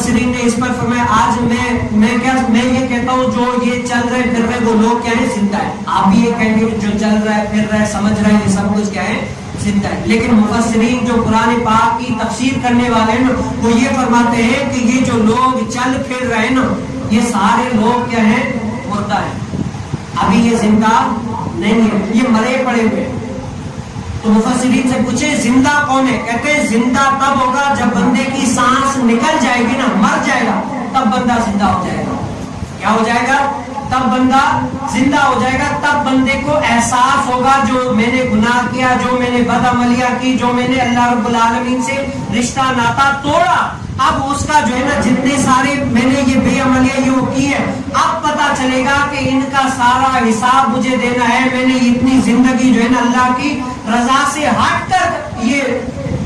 مفسرین نے اس پر فرمایا آج میں یہ کہتا ہوں جو یہ چل رہے پھر رہے وہ لوگ کیا ہے؟ زندہ ہے. آپ بھی یہ کہیں گے جو چل رہا ہے پھر رہا ہے سمجھ رہا ہے یہ سب کچھ کیا ہے؟ زندہ ہے. لیکن مفسرین جو قرآن پاک کی تفسیر کرنے والے ہیں نا وہ یہ فرماتے ہیں کہ یہ جو لوگ چل پھر رہے ہیں نا یہ سارے لوگ کیا ہیں؟ مردہ ہیں. ابھی یہ زندہ نہیں ہے, یہ مرے پڑے ہوئے. تو مفسرین سے پوچھے زندہ کون ہے؟ کہتے ہیں زندہ تب ہوگا جب بندے کی سانس نکل جائے گی نا, مر جائے گا, تب بندہ زندہ ہو جائے گا. کیا ہو جائے گا؟ تب بندہ زندہ ہو جائے گا. تب بندے کو احساس ہوگا جو میں نے گناہ کیا, جو میں نے بدعملیاں کی, جو میں نے اللہ رب العالمین سے رشتہ ناتا توڑا, اب اس کا جو ہے نا جتنے سارے میں نے یہ بے عملیاں یہ وہ کی ہے, اب پتا چلے گا کہ ان کا سارا حساب مجھے دینا ہے. میں نے اتنی زندگی جو ہے نا اللہ کی رضا سے ہٹ کر یہ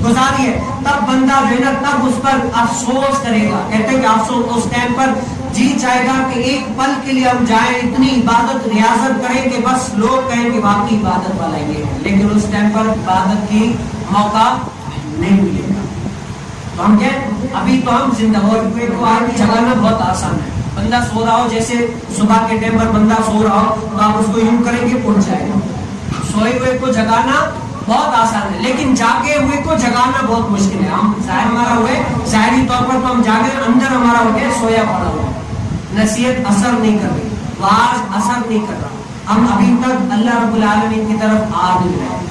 گزاری ہے. تب بندہ جو ہے نا تب اس پر افسوس کرے گا. کہتے ہیں کہ افسوس اس ٹائم پر جی چاہے گا کہ ایک پل کے لیے ہم جائیں, اتنی عبادت ریاضت کریں کہ بس لوگ کہیں کہ واقعی عبادت والا یہ ہے, لیکن اس ٹائم پر عبادت کی موقع نہیں ملے گا. تو ہم کیا ابھی تو ہم زندہ ہو. کو آگ جگانا بہت آسان ہے. بندہ سو رہا ہو, جیسے صبح کے ٹائم پر بندہ سو رہا ہو تو آپ اس کو یوں کریں گے پہنچ جائے گا. سوئے ہوئے کو جگانا بہت آسان ہے, لیکن جاگے ہوئے کو جگانا بہت مشکل ہے. ہم ظاہر ہمارا ہوئے ظاہری طور پر تو ہم جاگے, اندر ہمارا ہو گیا سویا پڑا ہوا, نصیحت اثر نہیں کر رہی, واز اثر نہیں کر رہا, ہم ابھی تک اللہ رب العالمین کی طرف آ نہیں رہے.